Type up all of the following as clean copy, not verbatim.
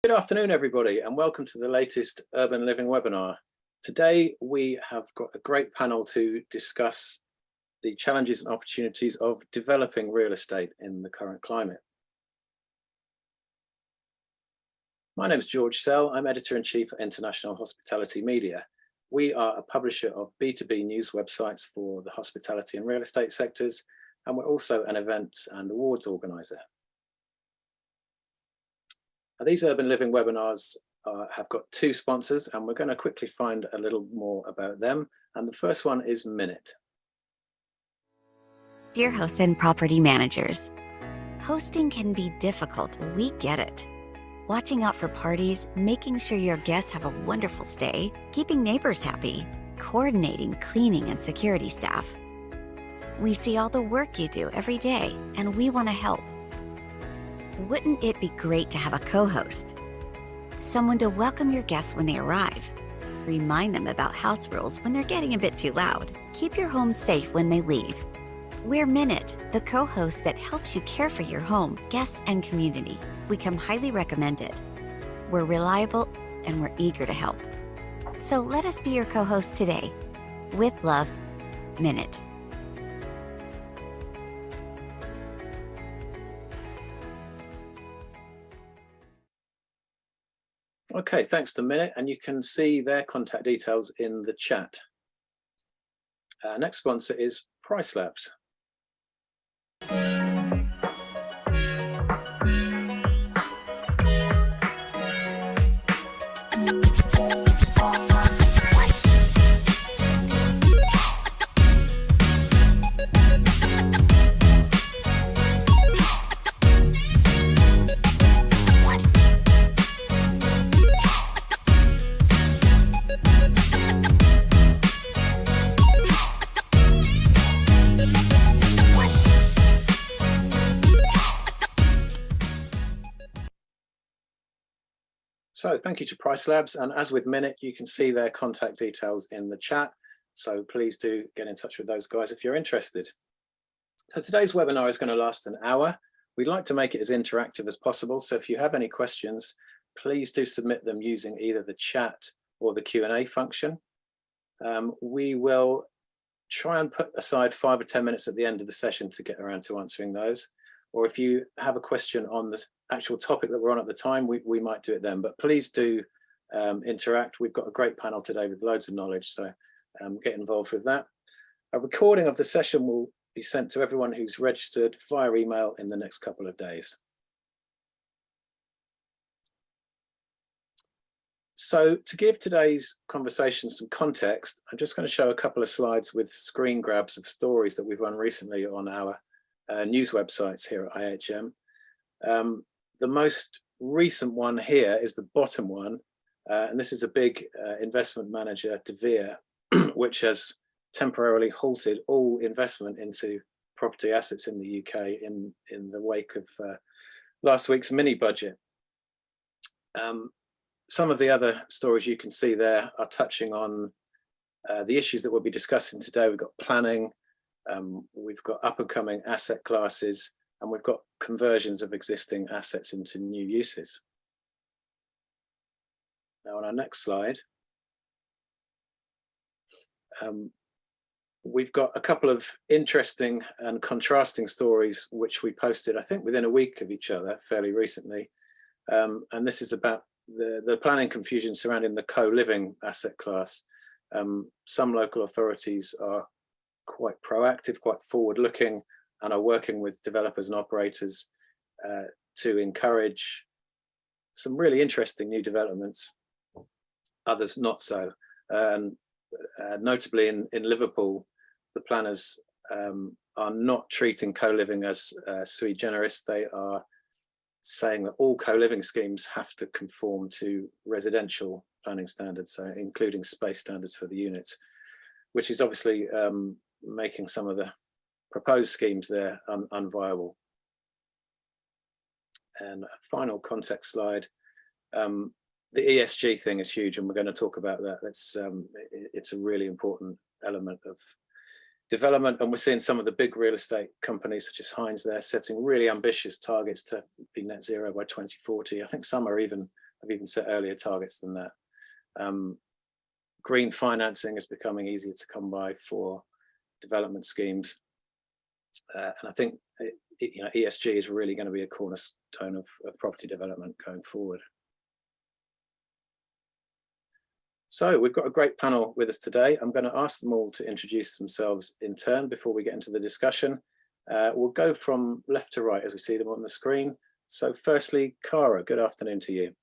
Good afternoon, everybody, and welcome to the latest Urban Living webinar. Today, we have got a great panel to discuss the challenges and opportunities of developing real estate in the current climate. My name is George Sell. I'm Editor-in-Chief at International Hospitality Media. We are a publisher of B2B news websites for the hospitality and real estate sectors, and we're also an events and awards organizer. These Urban Living webinars have got two sponsors, and we're going to quickly find a little more about them. And the first one is Minute. Dear hosts and property managers, hosting can be difficult. We get it. Watching out for parties, making sure your guests have a wonderful stay, keeping neighbors happy, coordinating cleaning and security staff. We see all the work you do every day, and we want to help. Wouldn't it be great to have a co-host? Someone to welcome your guests when they arrive. Remind them about house rules when they're getting a bit too loud. Keep your home safe when they leave. We're Minute, the co-host that helps you care for your home, guests, and community. We come highly recommended. We're reliable and we're eager to help. So let us be your co-host today. With love, Minute. Okay, thanks to Minute, and you can see their contact details in the chat. Next sponsor is Price Labs. So thank you to Price Labs, and as with Minute, you can see their contact details in the chat. So please do get in touch with those guys if you're interested. So today's webinar is going to last an hour. We'd like to make it as interactive as possible. So if you have any questions, please do submit them using either the chat or the Q&A function. We will try and put aside 5 or 10 minutes at the end of the session to get around to answering those. Or if you have a question on the actual topic that we're on at the time, we might do it then. But please do interact. We've got a great panel today with loads of knowledge, so get involved with that. A recording of the session will be sent to everyone who's registered via email in the next couple of days. So to give today's conversation some context, I'm just going to show a couple of slides with screen grabs of stories that we've run recently on our news websites here at IHM. The most recent one here is the bottom one, and this is a big investment manager, Dahele, which has temporarily halted all investment into property assets in the UK in the wake of last week's mini budget. Some of the other stories you can see there are touching on the issues that we'll be discussing today. We've got planning, we've got up-and-coming asset classes, and we've got conversions of existing assets into new uses. Now on our next slide, we've got a couple of interesting and contrasting stories which we posted, I think, within a week of each other fairly recently. And this is about the planning confusion surrounding the co-living asset class. Some local authorities are quite proactive, quite forward-looking, and are working with developers and operators to encourage some really interesting new developments, others not so. Notably in Liverpool, the planners are not treating co-living as sui generis. They are saying that all co-living schemes have to conform to residential planning standards, so including space standards for the units, which is obviously making some of the proposed schemes there unviable. And a final context slide. The ESG thing is huge, and we're going to talk about that. It's a really important element of development, and we're seeing some of the big real estate companies such as Hines there setting really ambitious targets to be net zero by 2040. I think some are even have even set earlier targets than that. Green financing is becoming easier to come by for development schemes, and I think ESG is really going to be a cornerstone of property development going forward. So we've got a great panel with us today. I'm going to ask them all to introduce themselves in turn before we get into the discussion. We'll go from left to right as we see them on the screen. So firstly, Cara, good afternoon to you.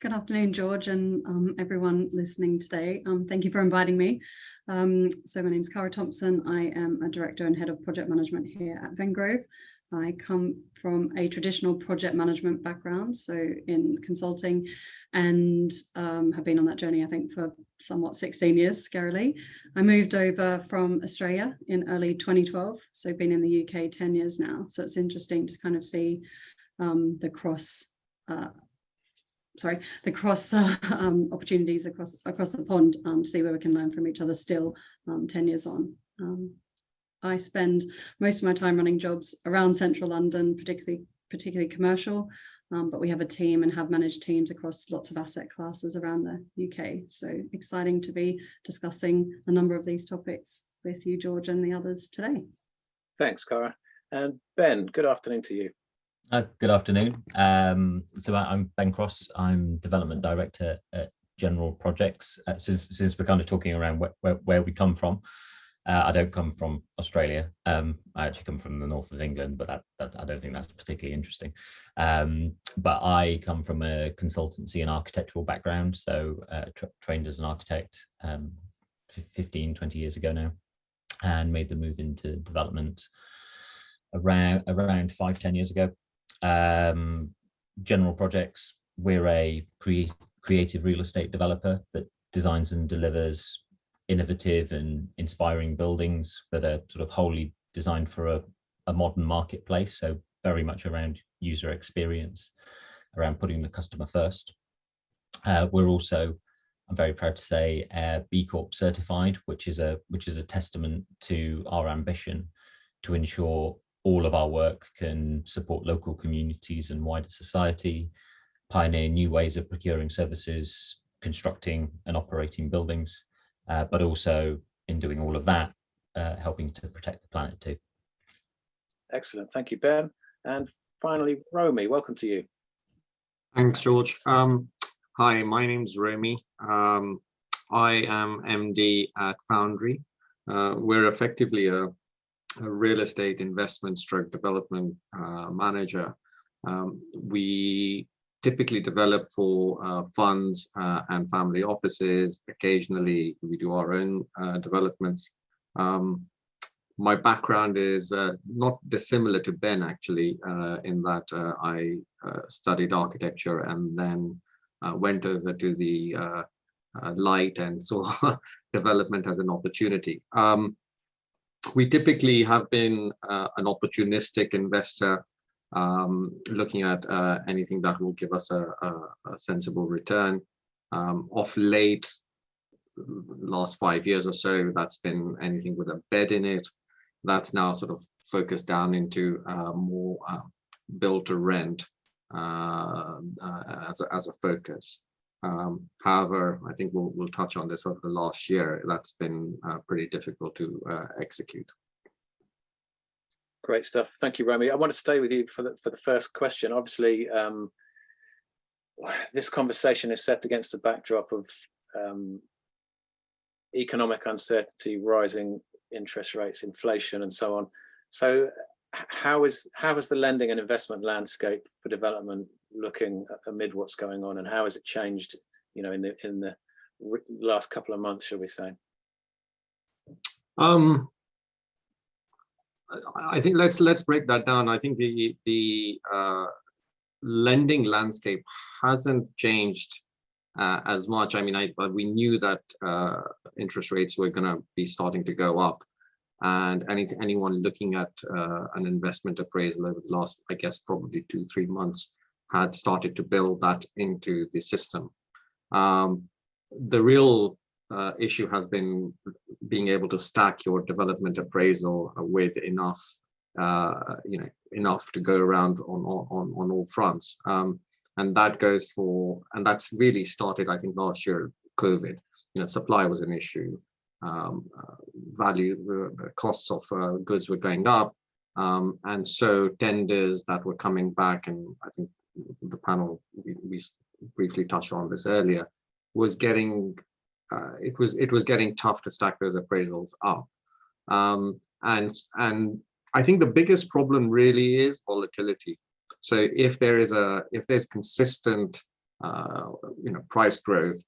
Good afternoon, George, and everyone listening today. Thank you for inviting me. So my name is Cara Thompson. I am a director and head of project management here at Vengrove. I come from a traditional project management background, so in consulting, and have been on that journey, I think, for somewhat 16 years, scarily. I moved over from Australia in early 2012, so been in the UK 10 years now. So it's interesting to kind of see the cross opportunities across the pond, to see where we can learn from each other still 10 years on. I spend most of my time running jobs around central London, particularly commercial, but we have a team and have managed teams across lots of asset classes around the UK. So exciting to be discussing a number of these topics with you, George, and the others today. Thanks, Cara. And Ben, good afternoon to you. Good afternoon. So I'm Ben Cross. I'm development director at General Projects. Since we're kind of talking around where we come from, I don't come from Australia. I actually come from the north of England, but I don't think that's particularly interesting. But I come from a consultancy and architectural background, so trained as an architect 15, 20 years ago now, and made the move into development around 5-10 years ago. General Projects, we're a creative real estate developer that designs and delivers innovative and inspiring buildings that are sort of wholly designed for a modern marketplace, so very much around user experience, around putting the customer first. We're also, I'm very proud to say, B Corp certified, which is a testament to our ambition to ensure all of our work can support local communities and wider society, pioneer new ways of procuring services, constructing and operating buildings, but also in doing all of that, helping to protect the planet too. Excellent, thank you, Ben. And finally, Romi, welcome to you. Thanks, George. Hi, my name's Romi. I am MD at Foundry. We're effectively a real estate investment stroke development manager. We typically develop for funds and family offices. Occasionally, we do our own developments. My background is not dissimilar to Ben, actually, in that I studied architecture and then went over to the light and saw development as an opportunity. We typically have been an opportunistic investor, looking at anything that will give us a sensible return. Of late, last 5 years or so, that's been anything with a bed in it. That's now sort of focused down into more build to rent as a focus. However, I think we'll touch on this over the last year. That's been pretty difficult to execute. Great stuff. Thank you, Romi. I want to stay with you for the first question. Obviously, this conversation is set against a backdrop of economic uncertainty, rising interest rates, inflation, and so on. So, how is the lending and investment landscape for development looking amid what's going on, and how has it changed, in the last couple of months, shall we say? I think let's break that down. I think the lending landscape hasn't changed as much. I mean, we knew that interest rates were going to be starting to go up, and anyone looking at an investment appraisal over the last, I guess, probably 2-3 months had started to build that into the system. The real issue has been being able to stack your development appraisal with enough to go around on all fronts. and that's really started, I think, last year, COVID. Supply was an issue. Costs of goods were going up, and so tenders that were coming back, and I think the panel, we briefly touched on this earlier, was getting it was getting tough to stack those appraisals up, and I think the biggest problem really is volatility. So if there's consistent price growth,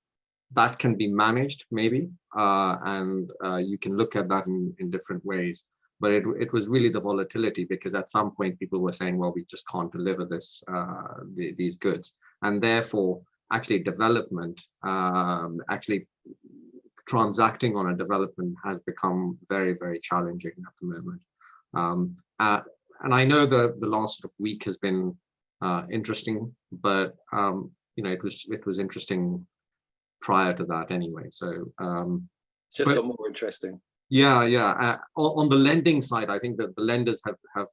that can be managed maybe, and you can look at that in different ways. But it was really the volatility, because at some point people were saying, well, we just can't deliver these goods, and therefore actually development, actually transacting on a development has become very, very challenging at the moment. And I know the last sort of week has been interesting, but it was interesting prior to that anyway. So just got more interesting. Yeah. On the lending side, I think that the lenders have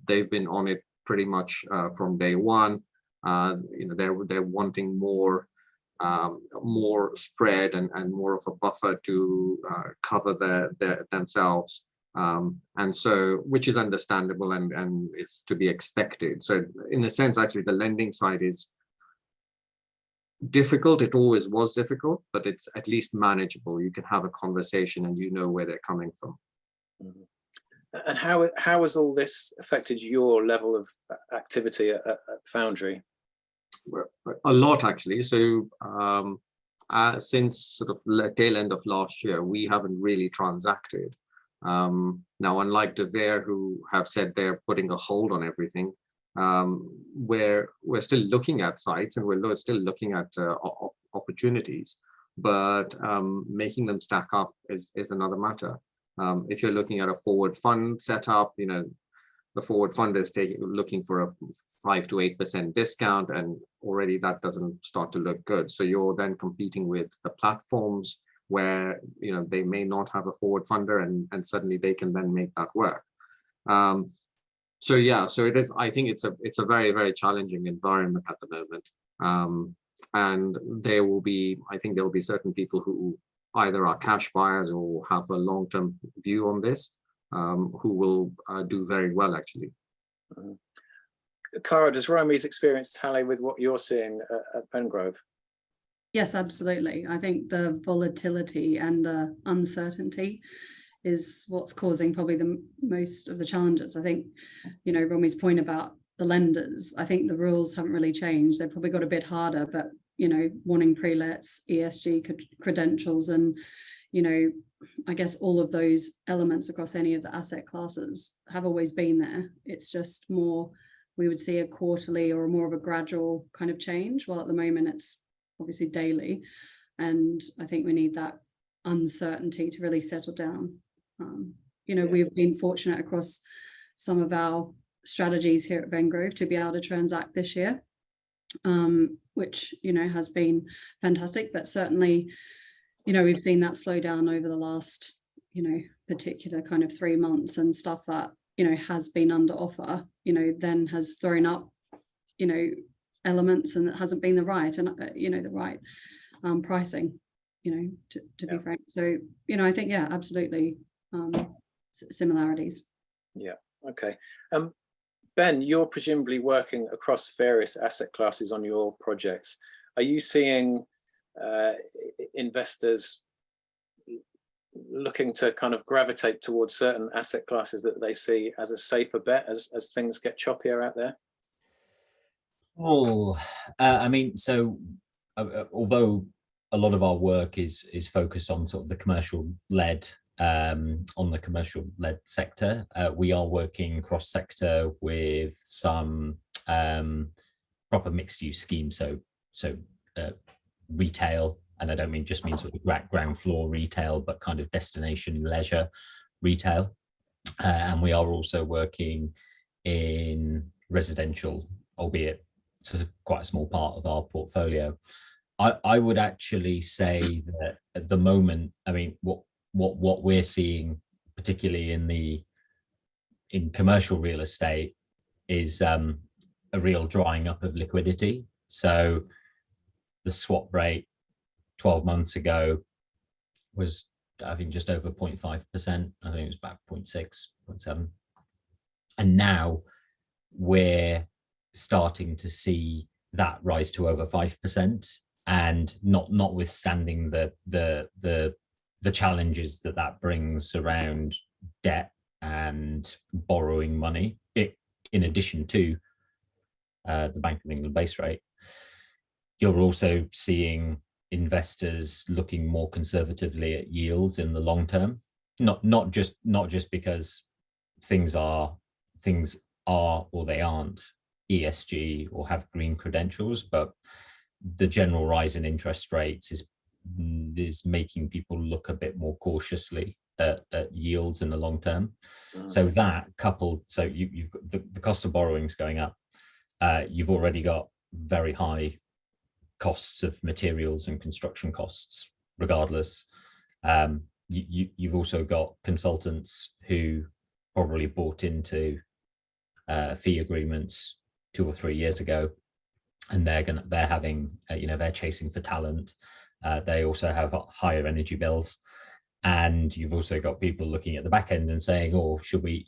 they've been on it pretty much from day one. They're wanting more spread and more of a buffer to cover themselves, and so, which is understandable and is to be expected. So in a sense, actually, the lending side is difficult. It always was difficult, but it's at least manageable. You can have a conversation and you know where they're coming from. And how has all this affected your level of activity at Foundry? A lot, actually. So since sort of tail end of last year, we haven't really transacted. Now, unlike Dahele, who have said they're putting a hold on everything, we're still looking at sites, and we're still looking at opportunities, but making them stack up is another matter. If you're looking at a forward fund setup, the forward fund is looking for a 5 to 8% discount, and already that doesn't start to look good. So you're then competing with the platforms where they may not have a forward funder, and suddenly they can then make that work. So it is. I think it's a very, very challenging environment at the moment, and there will be certain people who either are cash buyers or have a long-term view on this, who will do very well, actually. Cara, does Romi's experience tally with what you're seeing at Vengrove? Yes, absolutely. I think the volatility and the uncertainty is what's causing probably the most of the challenges. I think, Romi's point about the lenders, I think the rules haven't really changed. They've probably got a bit harder, but, wanting pre-lets, ESG credentials, and, I guess all of those elements across any of the asset classes have always been there. It's just more, we would see a quarterly or more of a gradual kind of change, while at the moment it's obviously daily. And I think we need that uncertainty to really settle down. We've been fortunate across some of our strategies here at Vengrove to be able to transact this year, which has been fantastic. But certainly, we've seen that slow down over the last particular kind of 3 months, and stuff that has been under offer then has thrown up elements, and it hasn't been the right pricing, to be frank. So I think absolutely similarities. Yeah. Okay. Ben, you're presumably working across various asset classes on your projects. Are you seeing investors looking to kind of gravitate towards certain asset classes that they see as a safer bet as things get choppier out there? Although a lot of our work is focused on sort of the commercial led sector, we are working cross sector with some proper mixed use schemes. So retail, and I don't mean just mean sort of ground floor retail, but kind of destination leisure retail, and we are also working in residential, albeit it's quite a small part of our portfolio. I would actually say that at the moment, what we're seeing, particularly in commercial real estate, is a real drying up of liquidity. So the swap rate 12 months ago was, I think, just over 0.5%. I think it was about 0.6, 0.7. And now we're starting to see that rise to over 5%, and notwithstanding the challenges that brings around debt and borrowing money, in addition to the Bank of England base rate. You're also seeing investors looking more conservatively at yields in the long term, not just because things are or they aren't ESG or have green credentials, but the general rise in interest rates is making people look a bit more cautiously at yields in the long term. So that coupled, so you've got the cost of borrowings going up. You've already got very high costs of materials and construction costs, regardless. You've also got consultants who probably bought into fee agreements 2 or 3 years ago, and they're having they're chasing for talent. They also have higher energy bills, and you've also got people looking at the back end and saying, "Oh, should we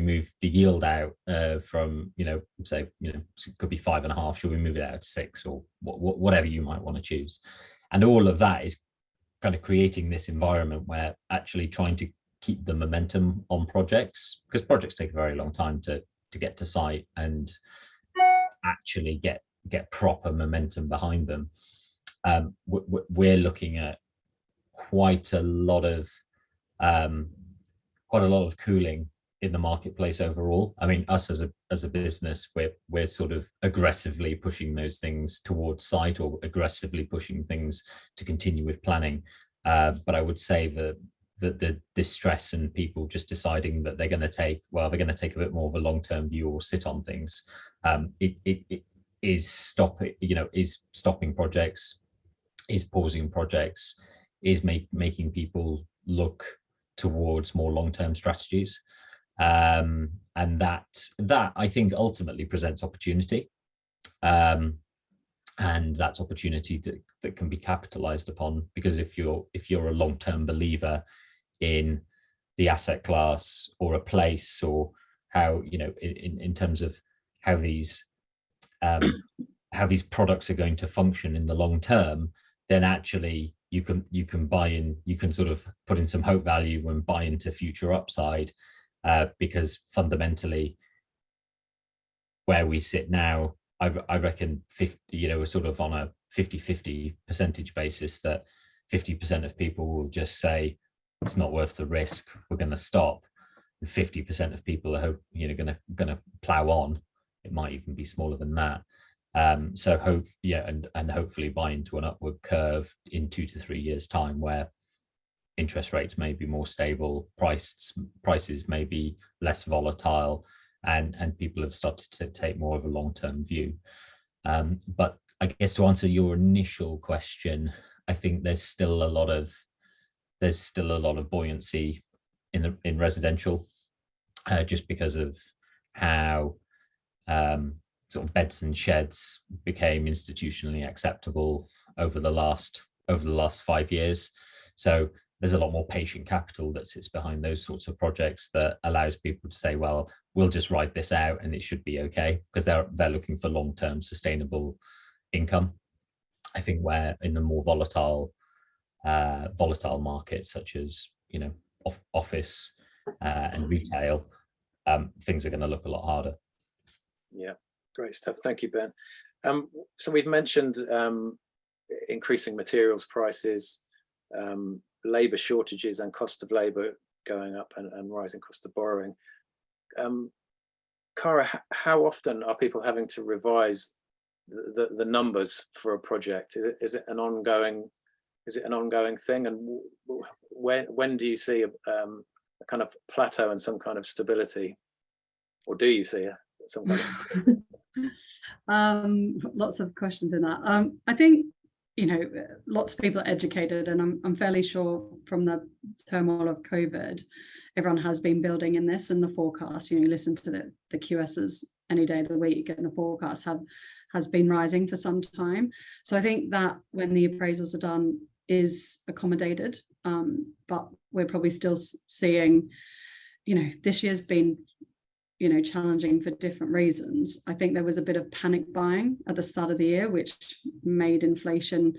move the yield out from say it could be 5.5? Should we move it out to 6, or whatever you might want to choose?" And all of that is kind of creating this environment where actually trying to keep the momentum on projects, because projects take a very long time to get to site and actually get proper momentum behind them. We're looking at quite a lot of cooling in the marketplace overall. I mean, us as a business, we're sort of aggressively pushing those things towards site, or aggressively pushing things to continue with planning. But I would say that the distress and people just deciding that they're going to take a bit more of a long-term view or sit on things, it is stopping projects, is pausing projects, is making people look towards more long-term strategies, and that I think ultimately presents opportunity, and that's opportunity that can be capitalized upon, because if you're a long-term believer in the asset class or a place, or how in terms of how these products are going to function in the long term, then actually you can buy in, you can sort of put in some hope value and buy into future upside, because fundamentally where we sit now, I reckon 50, we're sort of on a 50-50 percentage basis, that 50% of people will just say it's not worth the risk, we're going to stop, and 50% of people are going to plow on. It might even be smaller than that. So and hopefully buy into an upward curve in 2 to 3 years time, where interest rates may be more stable, prices may be less volatile, and people have started to take more of a long-term view. But I guess to answer your initial question, I think there's still a lot of buoyancy in residential, just because of how sort of beds and sheds became institutionally acceptable over the last 5 years. So there's a lot more patient capital that sits behind those sorts of projects, that allows people to say, well, we'll just ride this out and it should be okay, because they're looking for long-term sustainable income. I think where in the more volatile markets, such as office and retail, things are going to look a lot harder. Yeah, great stuff. Thank you, Ben. So we've mentioned increasing materials prices, labour shortages and cost of labour going up, and rising cost of borrowing. Cara, how often are people having to revise the numbers for a project? Is it an ongoing thing, and when do you see a kind of plateau and some kind of stability, or do you see some kind of stability? Lots of questions in that. I think lots of people are educated, and I'm fairly sure from the turmoil of COVID, everyone has been building in this, and the forecast, you listen to the QSs any day of the week, and the forecasts has been rising for some time. So I think that when the appraisals are done is accommodated, but we're probably still seeing, this year's been, challenging for different reasons. I think there was a bit of panic buying at the start of the year, which made inflation,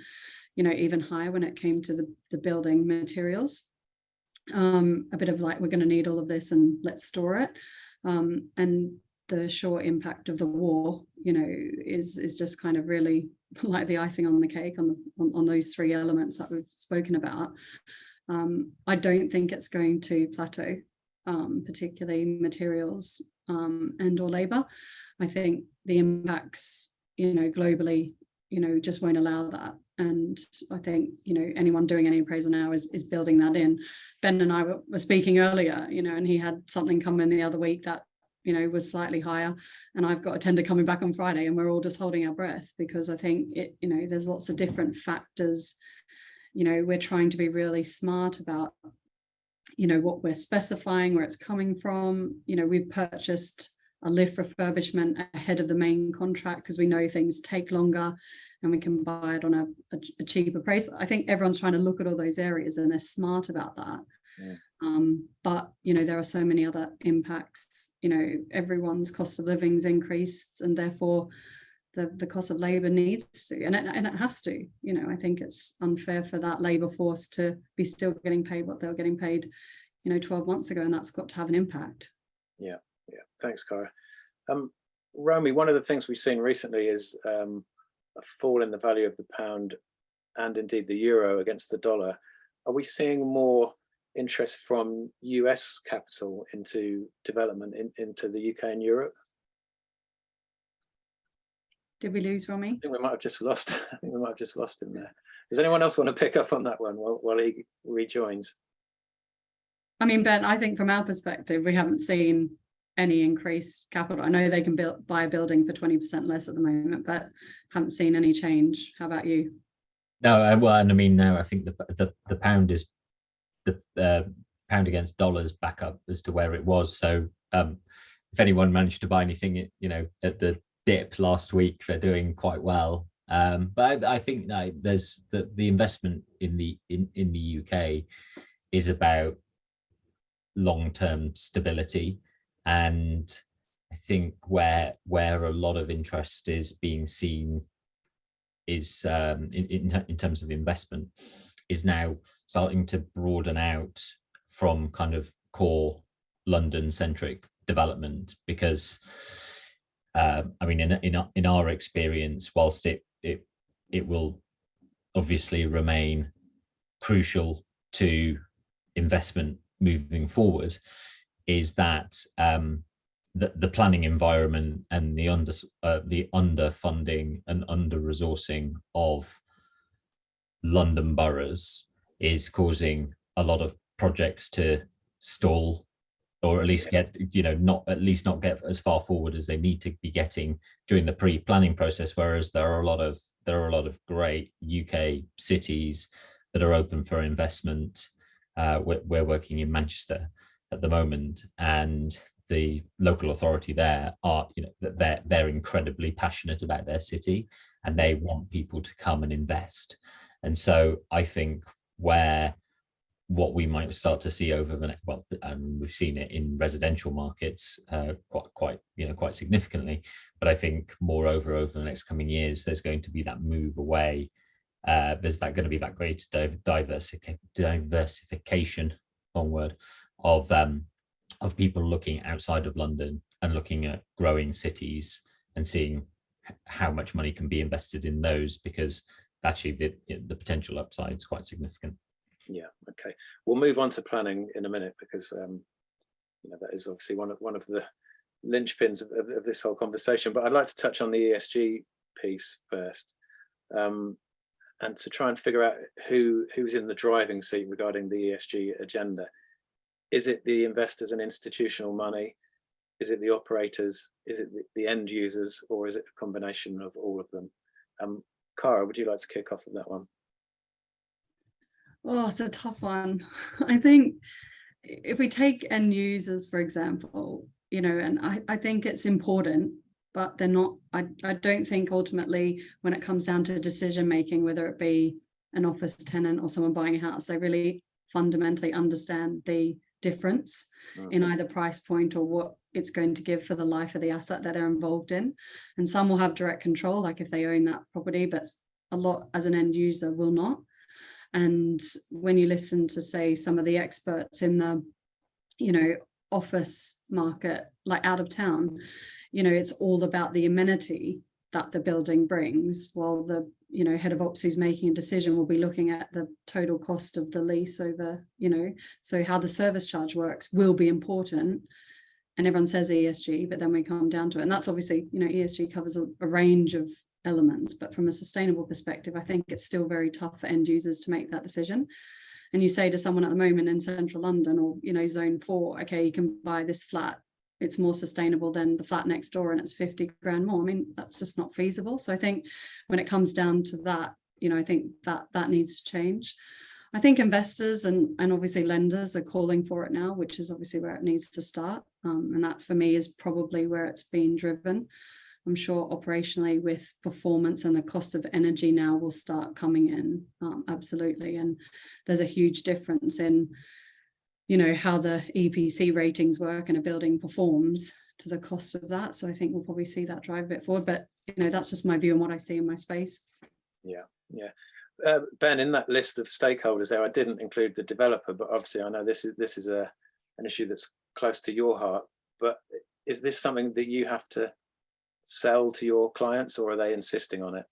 even higher when it came to the building materials. A bit of like, we're going to need all of this and let's store it. And the short impact of the war, is just kind of really like the icing on the cake on those three elements that we've spoken about. I don't think it's going to plateau, particularly materials and or labor. I think the impacts, globally, just won't allow that. And I think, anyone doing any appraisal now is building that in. Ben and I were speaking earlier, and he had something come in the other week that, was slightly higher. And I've got a tender coming back on Friday, and we're all just holding our breath because I think there's lots of different factors. We're trying to be really smart about, what we're specifying, where it's coming from. We've purchased a lift refurbishment ahead of the main contract because we know things take longer and we can buy it on a cheaper price. I think everyone's trying to look at all those areas and they're smart about that. Yeah. But there are so many other impacts. Everyone's cost of living's increased, and therefore the cost of labor needs to, and it has to. I think it's unfair for that labor force to be still getting paid what they were getting paid 12 months ago, and that's got to have an impact. Yeah, thanks, Cara. Romi, one of the things we've seen recently is a fall in the value of the pound and indeed the euro against the dollar. Are we seeing more interest from US capital into development into the UK and Europe? Did we lose Romi? I think we might have just lost. I think we might have just lost him there. Does anyone else want to pick up on that one while he rejoins? I mean, Ben, I think from our perspective, we haven't seen any increased capital. I know they can buy a building for 20% less at the moment, but haven't seen any change. How about you? No, well, and I mean, now I think the pound is the pound against dollars back up as to where it was. So if anyone managed to buy anything, at the dip last week, they're doing quite well. But I think there's the investment in the UK is about long-term stability, and I think where a lot of interest is being seen is in terms of investment is now starting to broaden out from kind of core London-centric development, because I mean, in our experience, whilst it will obviously remain crucial to investment moving forward, is that the planning environment and the underfunding and under-resourcing of London boroughs is causing a lot of projects to stall, or at least not get as far forward as they need to be getting during the pre-planning process. Whereas there are a lot of great UK cities that are open for investment. We're working in Manchester at the moment, and the local authority there are, they're incredibly passionate about their city, and they want people to come and invest. And so I think what we might start to see over the next, and we've seen it in residential markets quite significantly, but I think moreover over the next coming years, there's going to be that move away. There's going to be that great diversification, long word, of people looking outside of London and looking at growing cities and seeing how much money can be invested in those, because actually the potential upside is quite significant. Yeah, okay. We'll move on to planning in a minute, because that is obviously one of the linchpins of this whole conversation. But I'd like to touch on the ESG piece first, and to try and figure out who's in the driving seat regarding the ESG agenda. Is it the investors and institutional money? Is it the operators? Is it the end users? Or is it a combination of all of them? Cara, would you like to kick off with that one? Oh, it's a tough one. I think if we take end users, for example, and I think it's important but they're not, I don't think ultimately when it comes down to decision making, whether it be an office tenant or someone buying a house, they really fundamentally understand the difference in either price point or what it's going to give for the life of the asset that they're involved in. And some will have direct control, like if they own that property, but a lot as an end user will not. And when you listen to, say, some of the experts in the, you know, office market, like out of town, you know, it's all about the amenity that the building brings, while the, you know, head of ops who's making a decision will be looking at the total cost of the lease over, you know, so how the service charge works will be important. And everyone says ESG, but then we come down to it. And that's obviously, you know, ESG covers a range of elements, but from a sustainable perspective, I think it's still very tough for end users to make that decision. And you say to someone at the moment in central London or, you know, zone 4, okay, you can buy this flat, it's more sustainable than the flat next door and it's 50 grand more. I mean, that's just not feasible. So I think when it comes down to that, you know, I think that needs to change. I think investors and obviously lenders are calling for it now, which is obviously where it needs to start. And that for me is probably where it's been driven. I'm sure operationally with performance and the cost of energy now will start coming in, absolutely. And there's a huge difference in, you know, how the EPC ratings work and a building performs to the cost of that. So I think we'll probably see that drive a bit forward, but, you know, that's just my view on what I see in my space. Yeah, yeah. Ben, in that list of stakeholders there, I didn't include the developer, but obviously I know this is an issue that's close to your heart. But is this something that you have to sell to your clients, or are they insisting on it?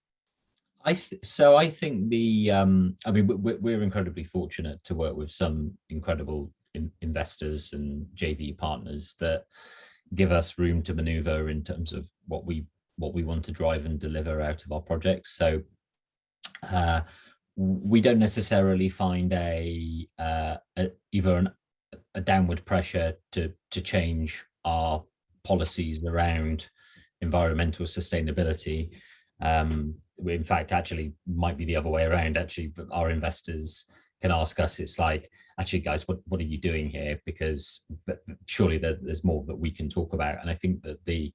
So I think the I mean, we're incredibly fortunate to work with some incredible investors and JV partners that give us room to maneuver in terms of what we want to drive and deliver out of our projects. So we don't necessarily find either a downward pressure to change our policies around environmental sustainability. In fact, actually might be the other way around. Actually, our investors can ask us, it's like, actually guys, what are you doing here? Because surely there's more that we can talk about. And I think that the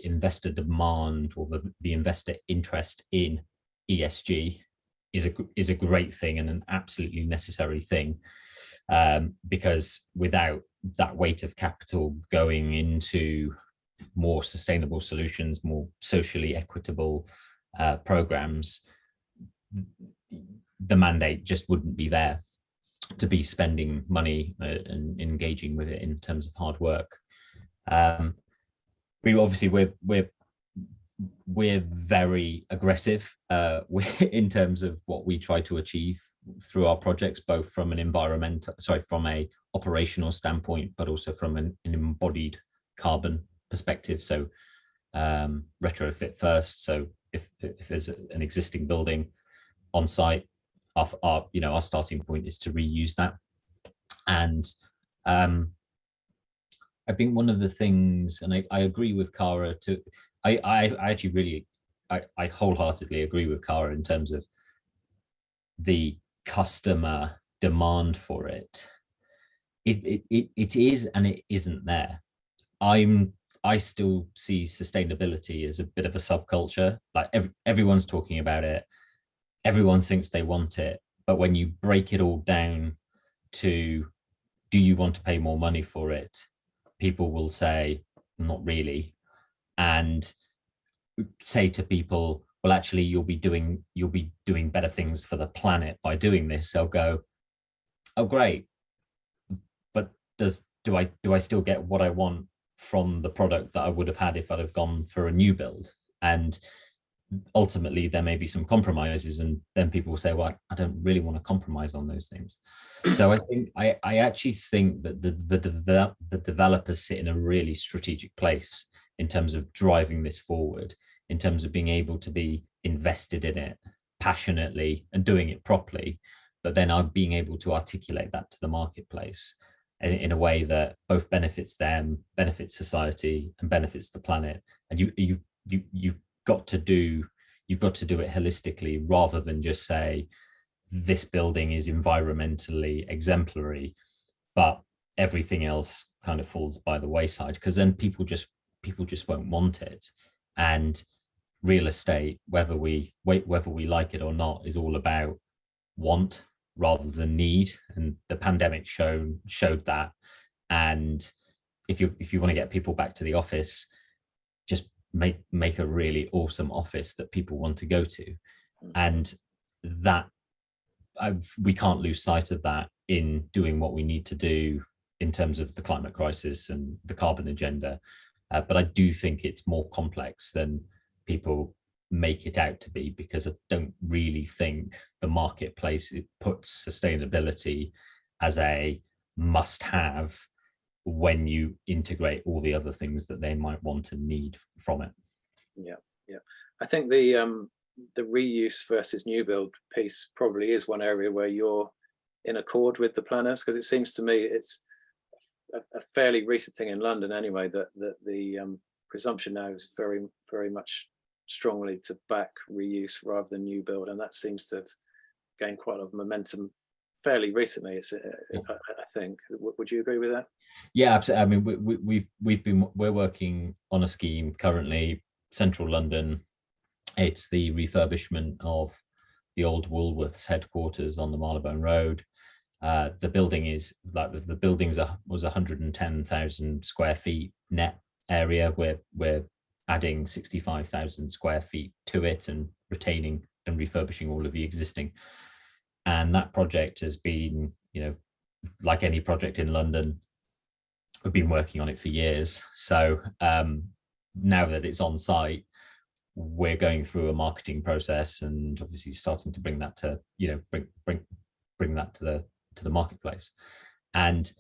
investor demand or the investor interest in ESG is a great thing and an absolutely necessary thing, because without that weight of capital going into more sustainable solutions, more socially equitable programs, the mandate just wouldn't be there to be spending money and engaging with it in terms of hard work. We're very aggressive in terms of what we try to achieve through our projects, both from from a operational standpoint, but also from an embodied carbon perspective. So retrofit first. So if there's an existing building on site, our starting point is to reuse that. And I think one of the things, and I agree with Cara too, I actually really, I wholeheartedly agree with Cara in terms of the customer demand for it. It is and it isn't there. I still see sustainability as a bit of a subculture. Like everyone's talking about it, everyone thinks they want it, but when you break it all down to, do you want to pay more money for it? People will say, not really. And say to people, well, actually, you'll be doing better things for the planet by doing this. They'll go, oh, great, but do I still get what I want from the product that I would have had if I'd have gone for a new build? And ultimately, there may be some compromises, and then people will say, well, I don't really want to compromise on those things. So I think I actually think that the developers sit in a really strategic place in terms of driving this forward, in terms of being able to be invested in it passionately and doing it properly, but then I'm being able to articulate that to the marketplace in a way that both benefits them, benefits society, and benefits the planet. And you've got to do it holistically, rather than just say this building is environmentally exemplary, but everything else kind of falls by the wayside, because then people just people just won't want it. And real estate, whether we like it or not, is all about want rather than need, and the pandemic showed that. And if you want to get people back to the office, just make a really awesome office that people want to go to. And that we can't lose sight of that in doing what we need to do in terms of the climate crisis and the carbon agenda. But I do think it's more complex than people make it out to be, because I don't really think the marketplace puts sustainability as a must-have when you integrate all the other things that they might want and need from it. Yeah. I think the reuse versus new build piece probably is one area where you're in accord with the planners, because it seems to me it's a fairly recent thing in London anyway, that the presumption now is very, very much strongly to back reuse rather than new build, and that seems to have gained quite a lot of momentum fairly recently. I think. Would you agree with that? Yeah, absolutely. I mean, we're working on a scheme currently, Central London. It's the refurbishment of the old Woolworths headquarters on the Marylebone Road. The building is the buildings was 110,000 square feet net area. We're adding 65,000 square feet to it and retaining and refurbishing all of the existing. And that project has been, like any project in London, we've been working on it for years. So now that it's on site, we're going through a marketing process and obviously starting to bring that to, bring that to the marketplace. And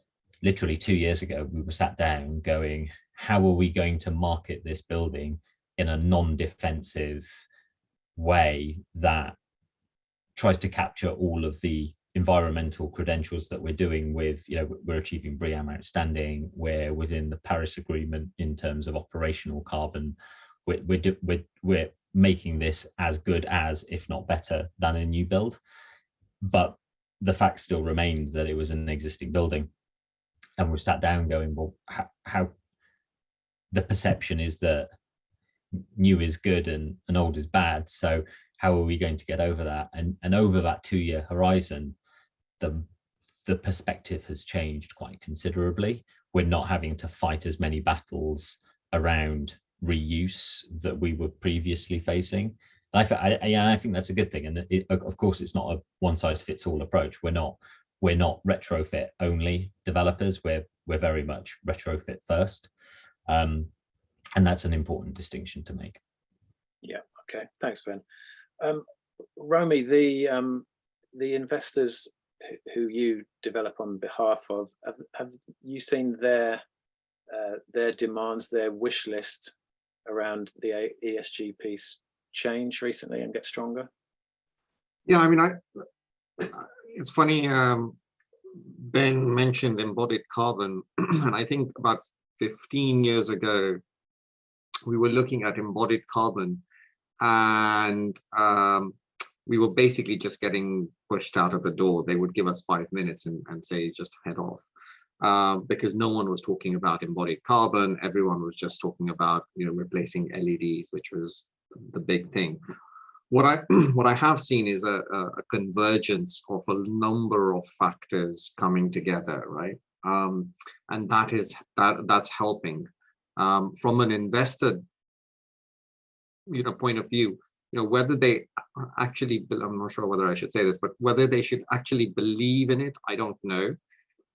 literally 2 years ago, we were sat down going, how are we going to market this building in a non-defensive way that tries to capture all of the environmental credentials that we're doing with, we're achieving BREEAM outstanding, we're within the Paris Agreement in terms of operational carbon, we're making this as good as, if not better than, a new build. But the fact still remains that it was an existing building, and we've sat down going, well, how the perception is that new is good and old is bad. So how are we going to get over that? And over that 2-year horizon, the perspective has changed quite considerably. We're not having to fight as many battles around reuse that we were previously facing. I think that's a good thing. And of course, it's not a one-size-fits-all approach. We're not retrofit only developers. We're very much retrofit first, and that's an important distinction to make. Yeah. Okay. Thanks, Ben. Romi, the investors who you develop on behalf of, have you seen their demands, their wish list around the ESG piece change recently and get stronger? Yeah, I mean, it's funny, Ben mentioned embodied carbon, and I think about 15 years ago, we were looking at embodied carbon, and we were basically just getting pushed out of the door. They would give us 5 minutes and say, just head off, because no one was talking about embodied carbon. Everyone was just talking about, replacing LEDs, which was the big thing. What I have seen is a convergence of a number of factors coming together, right? And that's helping. From an investor, point of view, whether they actually, I'm not sure whether I should say this, but whether they should actually believe in it, I don't know.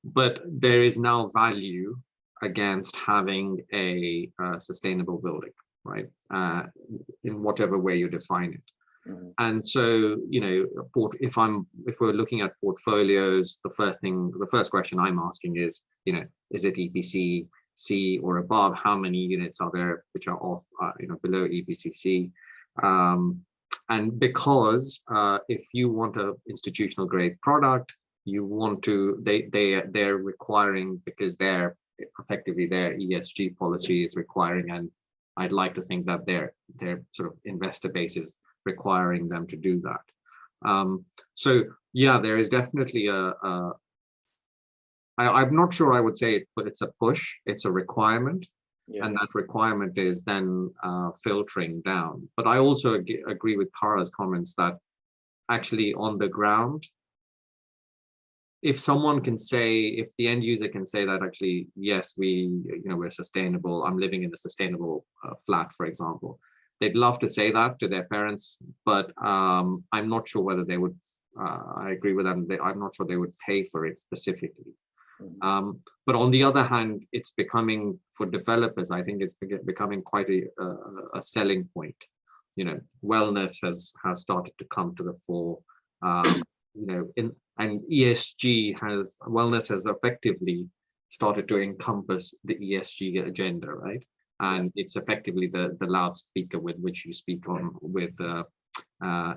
But there is now value against having a sustainable building, right? In whatever way you define it. Mm-hmm. And so, if we're looking at portfolios, the first question I'm asking is, is it EPC C or above? How many units are there which are off, below EPC C? And because if you want an institutional grade product, you want to, they're requiring, because they're effectively their ESG policy is requiring, and I'd like to think that their sort of investor base is requiring them to do that. So yeah, there is definitely I'm not sure I would say it, but it's a push, it's a requirement. and that requirement is then filtering down. But I also agree with Kara's comments that actually on the ground, if someone can say, if the end user can say that actually, yes, we're sustainable, I'm living in a sustainable flat, for example, they'd love to say that to their parents, but I'm not sure whether they would, I agree with them, I'm not sure they would pay for it specifically. But on the other hand, it's becoming, for developers, I think it's becoming quite a selling point. Wellness has started to come to the fore. And wellness has effectively started to encompass the ESG agenda, right? And it's effectively the loudspeaker with which you speak on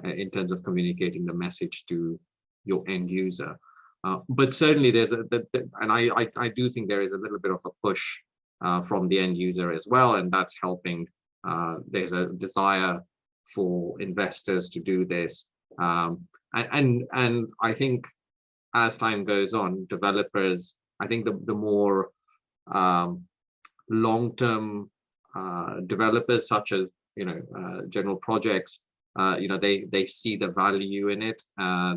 in terms of communicating the message to your end user. But certainly there's and I do think there is a little bit of a push from the end user as well, and that's helping. There's a desire for investors to do this, and I think as time goes on, developers, I think the more long-term developers, such as general projects, they see the value in it.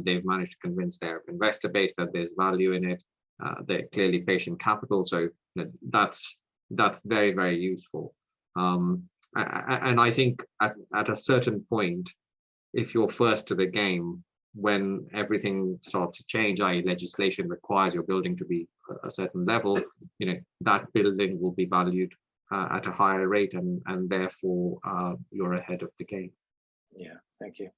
They've managed to convince their investor base that there's value in it. They're clearly patient capital, so that's very, very useful. And I think at a certain point, if you're first to the game, when everything starts to change, i.e. legislation requires your building to be a certain level, that building will be valued at a higher rate, and therefore you're ahead of the game. Yeah, thank you.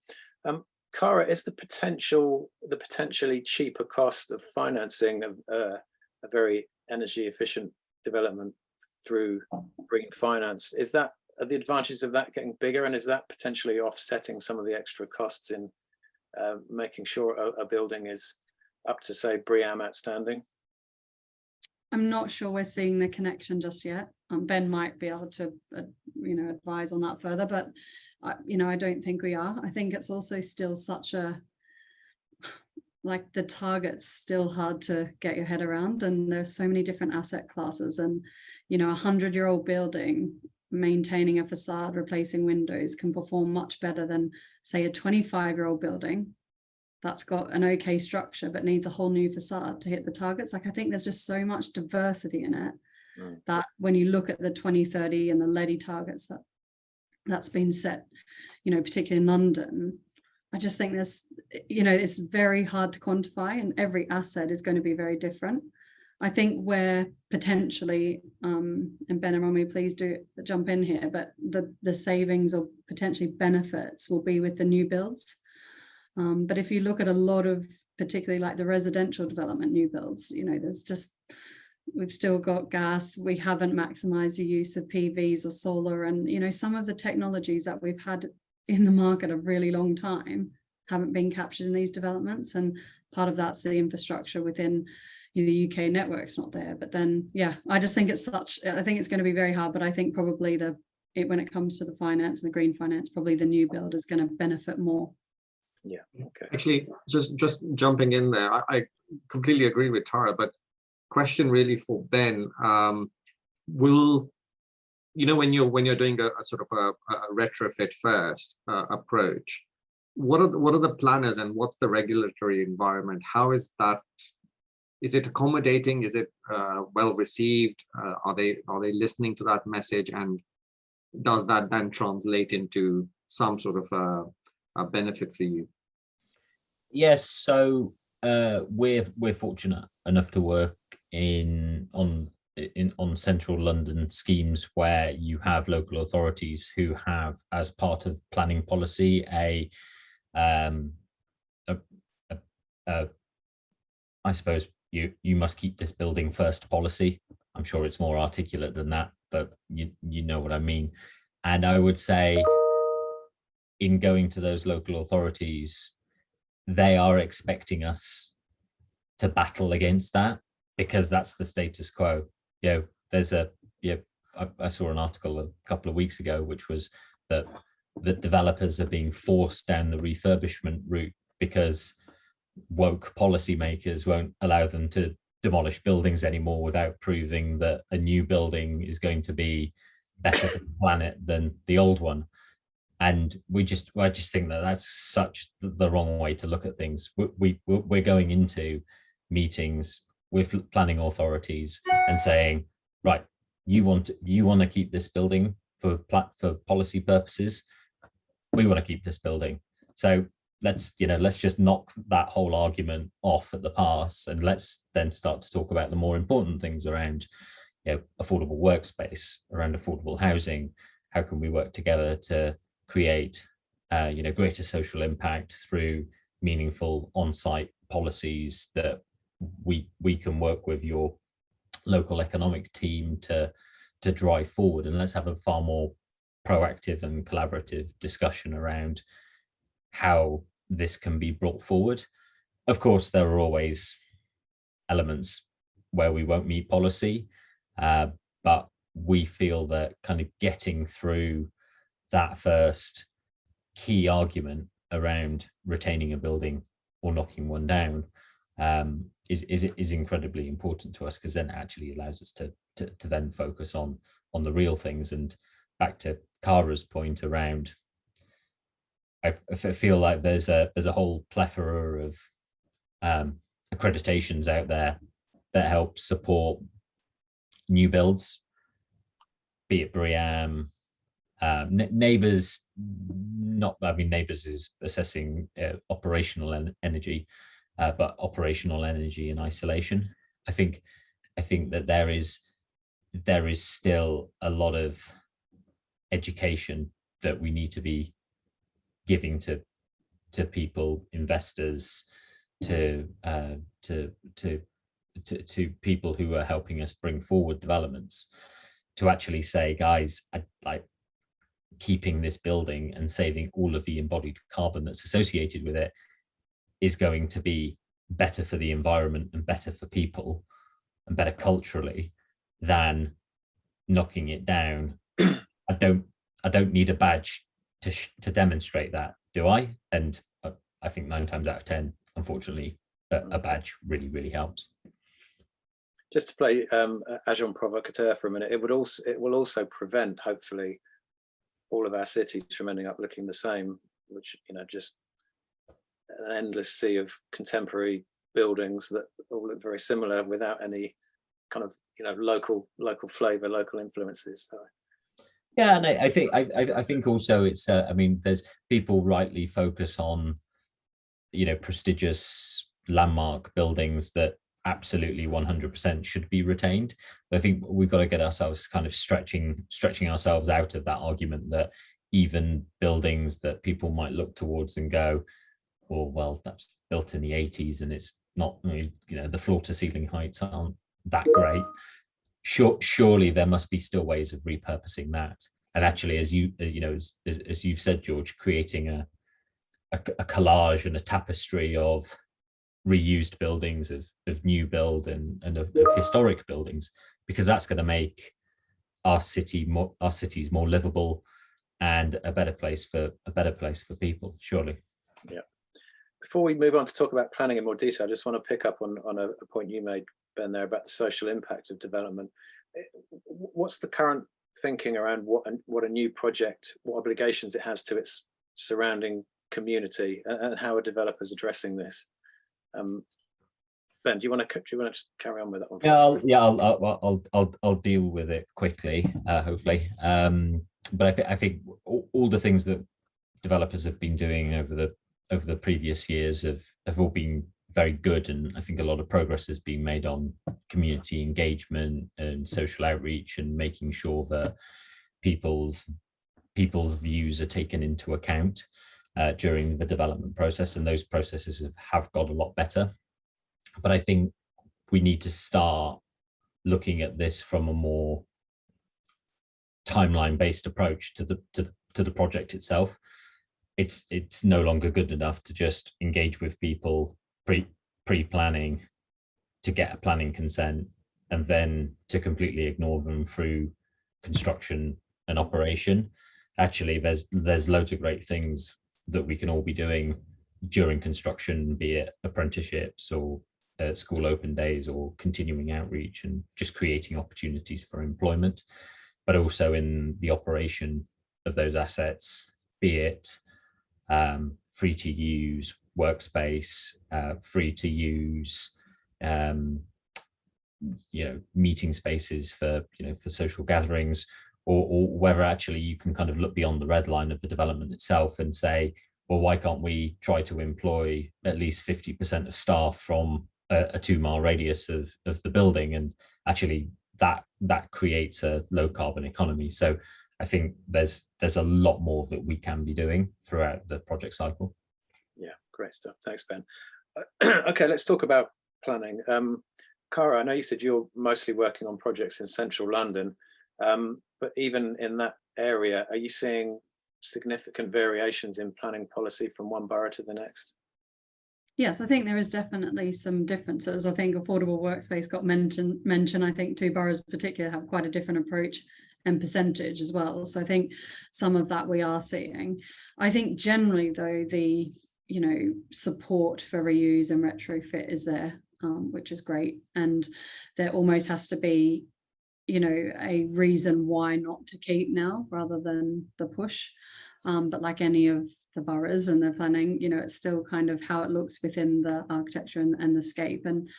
Kara, is the potentially cheaper cost of financing a very energy efficient development through green finance, are the advantages of that getting bigger, and is that potentially offsetting some of the extra costs in making sure a building is up to, say, BREEAM outstanding? I'm not sure we're seeing the connection just yet. Ben might be able to, advise on that further, but I don't think we are. I think it's also still such like the target's still hard to get your head around, and there's so many different asset classes, and 100-year-old building maintaining a facade, replacing windows can perform much better than, say, a 25-year-old building that's got an okay structure but needs a whole new facade to hit the targets. Like, I think there's just so much diversity in it that when you look at the 2030 and the LEDI targets that's been set, particularly in London, I just think there's, it's very hard to quantify, and every asset is going to be very different. I think where potentially, and Ben and Romi, please do jump in here, but the savings or potentially benefits will be with the new builds. But if you look at a lot of, particularly like the residential development new builds, we've still got gas, we haven't maximized the use of PVs or solar, and some of the technologies that we've had in the market a really long time haven't been captured in these developments, and part of that's the infrastructure within the UK network's not there. But then, I just think I think it's going to be very hard, but I think probably when it comes to the finance and the green finance, probably the new build is going to benefit more. Yeah, okay. Actually, just jumping in there, I completely agree with Tara, but question really for Ben, when you're doing a sort of a retrofit first approach, what are the planners and what's the regulatory environment? How is that? Is it accommodating? Is it well received? Are they listening to that message, and does that then translate into some sort of a benefit for you? Yes, so we're fortunate enough to work on central London schemes where you have local authorities who have, as part of planning policy, I suppose you must keep this building first policy. I'm sure it's more articulate than that, but you know what I mean. And I would say, in going to those local authorities, they are expecting us to battle against that, because that's the status quo. There's I saw an article a couple of weeks ago which was that the developers are being forced down the refurbishment route because woke policymakers won't allow them to demolish buildings anymore without proving that a new building is going to be better for the planet than the old one. And I just think that that's such the wrong way to look at things. We're going into meetings with planning authorities and saying, right, you want to keep this building for policy purposes. We want to keep this building. So let's just knock that whole argument off at the pass, and let's then start to talk about the more important things around, affordable workspace, around affordable housing. How can we work together to create, greater social impact through meaningful on-site policies that we can work with your local economic team to drive forward, and let's have a far more proactive and collaborative discussion around how this can be brought forward. Of course, there are always elements where we won't meet policy, but we feel that kind of getting through that first key argument around retaining a building or knocking one down is incredibly important to us, because then it actually allows us to then focus on the real things. And back to Kara's point around, I feel like there's a whole plethora of accreditations out there that help support new builds, be it BREEAM, Neighbours. Neighbours is assessing operational energy, but operational energy in isolation. I think that there is still a lot of education that we need to be giving to people, investors, to people who are helping us bring forward developments, to actually say, guys, like keeping this building and saving all of the embodied carbon that's associated with it is going to be better for the environment and better for people and better culturally than knocking it down. I don't need a badge to demonstrate that, do I? And I think 9 times out of 10, unfortunately, a badge really, really helps. Just to play agent provocateur for a minute, it will also prevent, hopefully, all of our cities from ending up looking the same, which, just an endless sea of contemporary buildings that all look very similar without any kind of local flavor, local influences. So. Yeah, and I think also it's there's people rightly focus on prestigious landmark buildings that absolutely 100% should be retained. But I think we've got to get ourselves kind of stretching ourselves out of that argument that even buildings that people might look towards and go, oh, well, that's built in the 80s and it's not, the floor to ceiling heights aren't that great. Surely there must be still ways of repurposing that. And actually, as you've said, George, creating a collage and a tapestry of reused buildings, of new build and of historic buildings, because that's going to make our cities more livable and a better place for people, surely. Yeah. Before we move on to talk about planning in more detail, I just want to pick up on a point you made, Ben, there about the social impact of development. What's the current thinking around what a new project, what obligations it has to its surrounding community, and how are developers addressing this? Ben, do you want to just carry on with that one? I'll deal with it quickly, hopefully. But I think all the things that developers have been doing over the previous years have all been very good, and I think a lot of progress has been made on community engagement and social outreach and making sure that people's views are taken into account during the development process, and those processes have got a lot better. But I think we need to start looking at this from a more timeline-based approach to the project itself. It's no longer good enough to just engage with people pre-planning to get a planning consent and then to completely ignore them through construction and operation. Actually, there's loads of great things that we can all be doing during construction, be it apprenticeships or school open days or continuing outreach and just creating opportunities for employment, but also in the operation of those assets, be it free to use workspace, free to use meeting spaces for for social gatherings, or whether actually you can kind of look beyond the red line of the development itself and say, well, why can't we try to employ at least 50% of staff from a 2-mile radius of the building, and actually that creates a low carbon economy. So I think there's a lot more that we can be doing throughout the project cycle. Yeah, great stuff. Thanks, Ben. Okay, let's talk about planning. Cara, I know you said you're mostly working on projects in central London, but even in that area, are you seeing significant variations in planning policy from one borough to the next? Yes, I think there is definitely some differences. I think affordable workspace got mentioned. I think 2 boroughs in particular have quite a different approach and percentage as well. So I think some of that we are seeing. I think generally though, the support for reuse and retrofit is there, which is great. And there almost has to be a reason why not to keep now rather than the push. But like any of the boroughs and the planning, it's still kind of how it looks within the architecture and the scape. And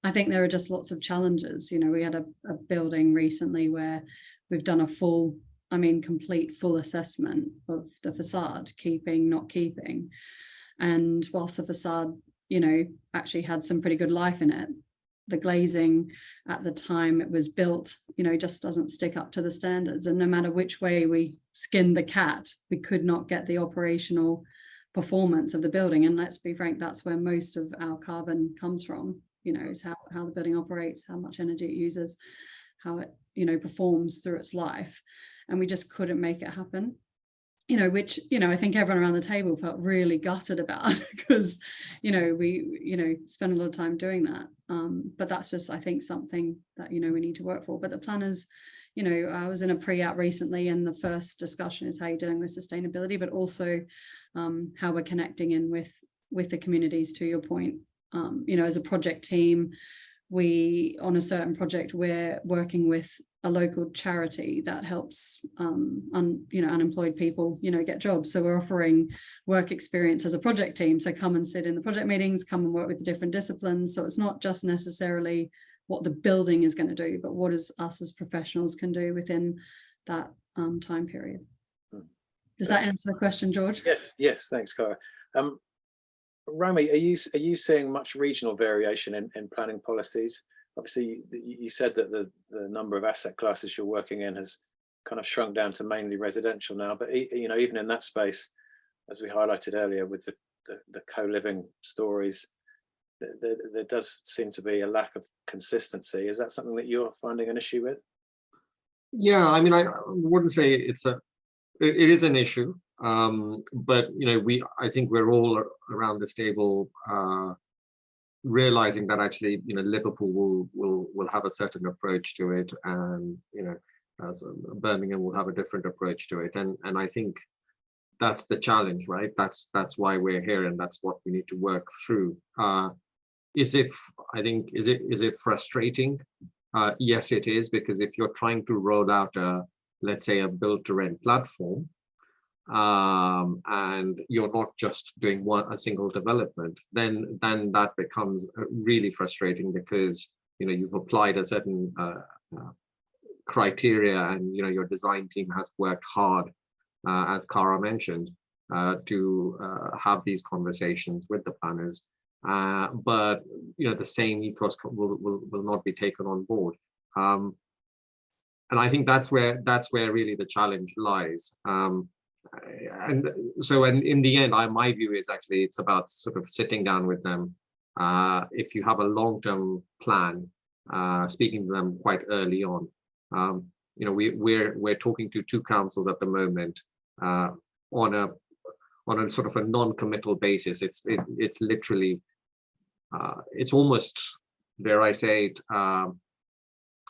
I think there are just lots of challenges. We had a building recently where we've done a complete full assessment of the facade, keeping, not keeping. And whilst the facade, actually had some pretty good life in it, the glazing at the time it was built, just doesn't stick up to the standards. And no matter which way we skinned the cat, we could not get the operational performance of the building. And let's be frank, that's where most of our carbon comes from, is how the building operates, how much energy it uses, how it, performs through its life. And we just couldn't make it happen. Which, I think everyone around the table felt really gutted about because, we, spent a lot of time doing that. But that's just, I think, something that, we need to work for. But the planners, I was in a pre-out recently, and the first discussion is how you're dealing with sustainability, but also how we're connecting in with the communities, to your point. As a project team, on a certain project, we're working with a local charity that helps unemployed people get jobs. So we're offering work experience as a project team, so come and sit in the project meetings, come and work with the different disciplines. So it's not just necessarily what the building is going to do, but what us as professionals can do within that time period. Does that answer the question, George? Yes, thanks, Cara. Romi, are you seeing much regional variation in planning policies? Obviously, you said that the number of asset classes you're working in has kind of shrunk down to mainly residential now. But even in that space, as we highlighted earlier with the co-living stories, there does seem to be a lack of consistency. Is that something that you're finding an issue with? Yeah, I wouldn't say it is an issue. But I think we're all around this table realizing that actually Liverpool will have a certain approach to it, and so Birmingham will have a different approach to it, and I think that's the challenge, right? That's why we're here, and that's what we need to work through. Is it frustrating? Yes, it is, because if you're trying to roll out let's say a build to rent platform, and you're not just doing a single development, then that becomes really frustrating, because you've applied a certain criteria, and your design team has worked hard, as Cara mentioned, to have these conversations with the planners, but the same ethos will not be taken on board, and I think that's where really the challenge lies. And so, in the end, my view is actually it's about sort of sitting down with them. If you have a long-term plan, speaking to them quite early on. We're talking to 2 councils at the moment on a sort of a non-committal basis. It's literally it's almost, dare I say it,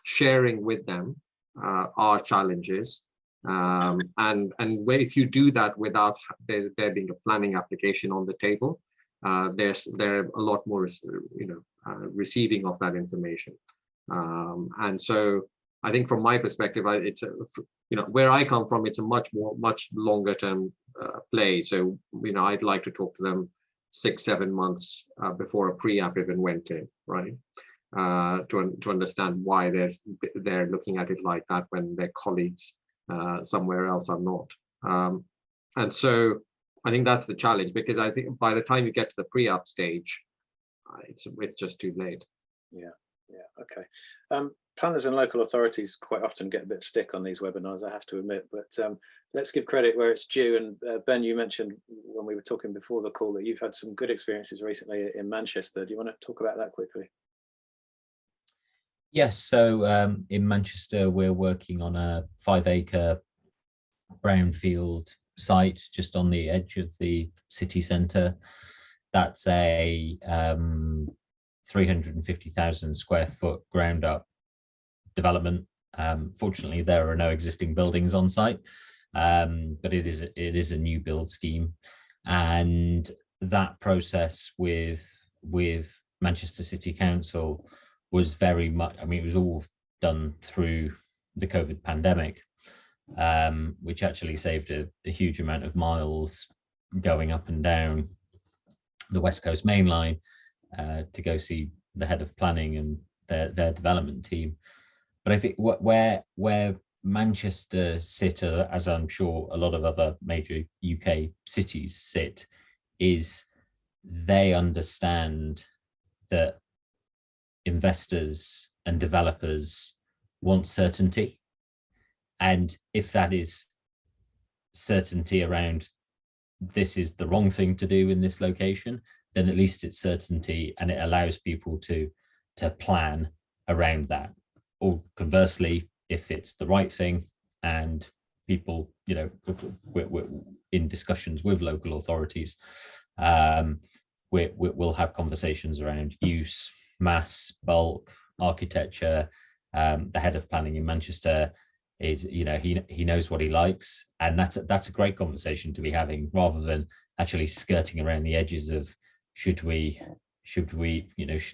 sharing with them our challenges. And if you do that without there being a planning application on the table, there are a lot more receiving of that information. And so I think from my perspective, it's where I come from, it's a much longer term play. So I'd like to talk to them 6-7 months before a pre-app even went in, right? To understand why they're looking at it like that when their colleagues somewhere else are not. And so I think that's the challenge, because I think by the time you get to the pre-app stage, it's just too late. Yeah, okay. Planners and local authorities quite often get a bit of stick on these webinars, I have to admit, but let's give credit where it's due. And Ben, you mentioned when we were talking before the call that you've had some good experiences recently in Manchester. Do you want to talk about that quickly? Yes, so in Manchester, we're working on a 5-acre brownfield site just on the edge of the city centre. That's a 350,000 square foot ground up development. Fortunately, there are no existing buildings on site, but it is a new build scheme, and that process with Manchester City Council was very much, I mean, it was all done through the COVID pandemic, which actually saved a huge amount of miles going up and down the West Coast Main Line to go see the head of planning and their development team. But I think where Manchester sit, as I'm sure a lot of other major UK cities sit, is they understand that investors and developers want certainty. And if that is certainty around this is the wrong thing to do in this location, then at least it's certainty, and it allows people to plan around that. Or conversely, if it's the right thing and people, we're in discussions with local authorities, we'll have conversations around use, mass, bulk, architecture. The head of planning in Manchester is, he knows what he likes, and that's a great conversation to be having, rather than actually skirting around the edges of should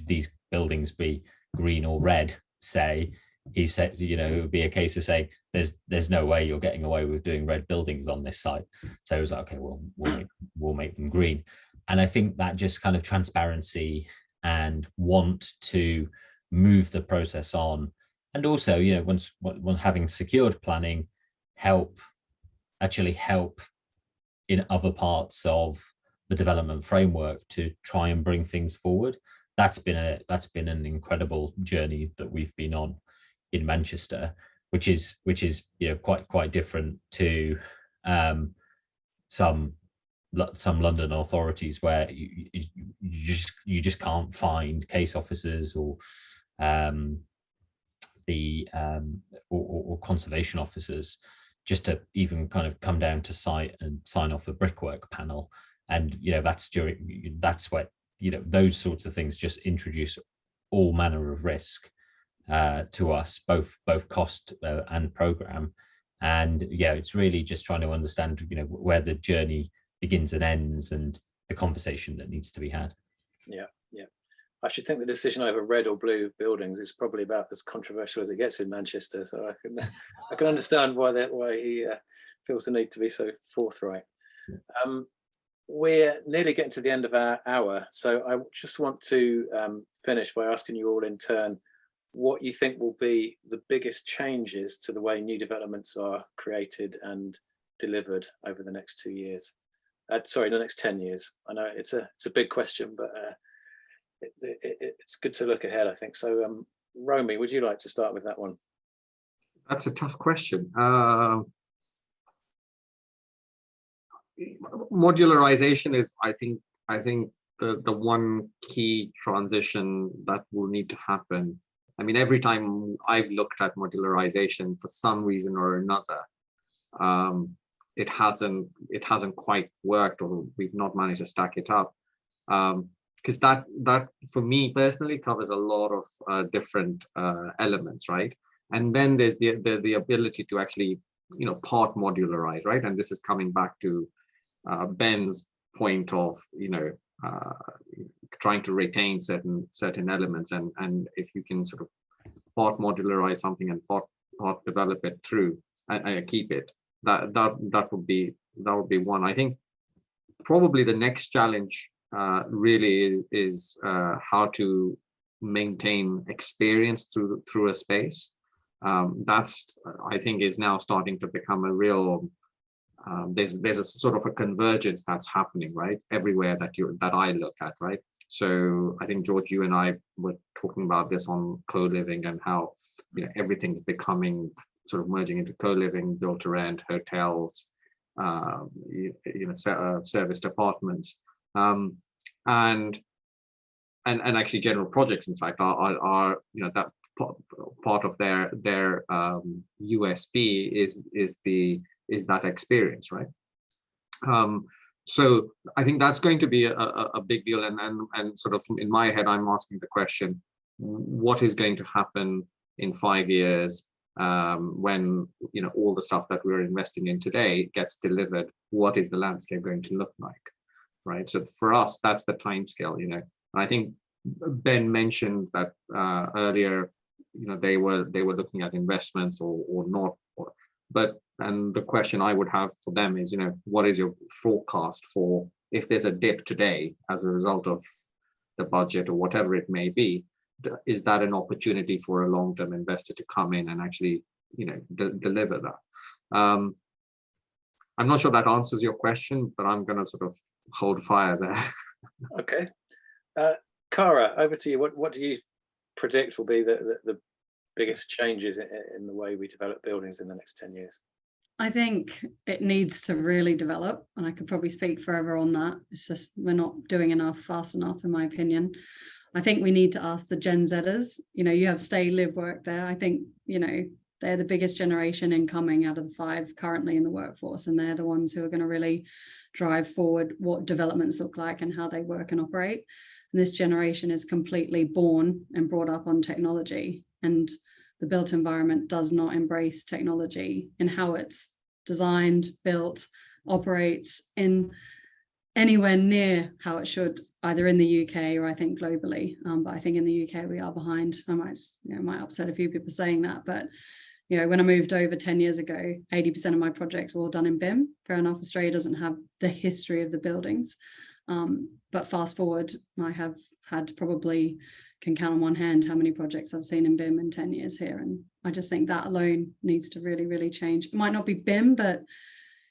these buildings be green or red. Say, he said, it would be a case of saying there's no way you're getting away with doing red buildings on this site. So it was like, okay, well, we'll make them green. And I think that just kind of transparency and want to move the process on, and also, once having secured planning, help in other parts of the development framework to try and bring things forward. That's been an incredible journey that we've been on in Manchester, which is quite different to some London authorities, where you just can't find case officers or conservation officers just to even kind of come down to site and sign off a brickwork panel. And that's what those sorts of things just introduce all manner of risk to us, both cost and program. And it's really just trying to understand where the journey begins and ends, and the conversation that needs to be had. Yeah. I should think the decision over red or blue buildings is probably about as controversial as it gets in Manchester. So I can understand why he feels the need to be so forthright. Yeah. We're nearly getting to the end of our hour, so I just want to finish by asking you all in turn what you think will be the biggest changes to the way new developments are created and delivered over the next 2 years. The next 10 years. I know it's a big question, but it's good to look ahead, I think. So, Romi, would you like to start with that one? That's a tough question. Modularization is, I think the one key transition that will need to happen. I mean, every time I've looked at modularization for some reason or another, it hasn't quite worked, or we've not managed to stack it up. Because that for me personally covers a lot of different elements, right? And then there's the ability to actually part modularize, right? And this is coming back to Ben's point of trying to retain certain elements, and if you can sort of part modularize something and part develop it through and keep it, that would be one. I think probably the next challenge really is how to maintain experience through a space. That's, I think, is now starting to become a real there's a sort of a convergence that's happening, right, everywhere that I look at, right? So I think, George, you and I were talking about this on co-living and how, you know, everything's becoming sort of merging into co-living, built to rent, hotels, serviced apartments, and actually general projects, in fact, are you know, that part of their USP is that experience, right? So I think that's going to be a big deal, and sort of in my head, I'm asking the question, what is going to happen in 5 years when, you know, all the stuff that we're investing in today gets delivered? What is the landscape going to look like, right? So for us, that's the time scale, you know. And I think Ben mentioned that earlier, you know, they were looking at investments or not, and the question I would have for them is, you know, what is your forecast for if there's a dip today as a result of the budget or whatever it may be? Is that an opportunity for a long-term investor to come in and actually, you know, deliver that? I'm not sure that answers your question, but I'm going to sort of hold fire there. Okay. Cara, over to you. What do you predict will be the biggest changes in the way we develop buildings in the next 10 years? I think it needs to really develop, and I could probably speak forever on that. It's just we're not doing enough fast enough, in my opinion. I think we need to ask the Gen Zers, you know, you have stay, live, work there. I think, you know, they're the biggest generation incoming out of the 5 currently in the workforce, and they're the ones who are going to really drive forward what developments look like and how they work and operate. And this generation is completely born and brought up on technology, and the built environment does not embrace technology in how it's designed, built, operates in anywhere near how it should, either in the UK or I think globally. But I think in the UK we are behind. I might upset a few people saying that, but you know, when I moved over 10 years ago, 80% of my projects were all done in BIM. Fair enough, Australia doesn't have the history of the buildings. But fast forward, I have had probably, can count on one hand how many projects I've seen in BIM in 10 years here. And I just think that alone needs to really, really change. It might not be BIM, but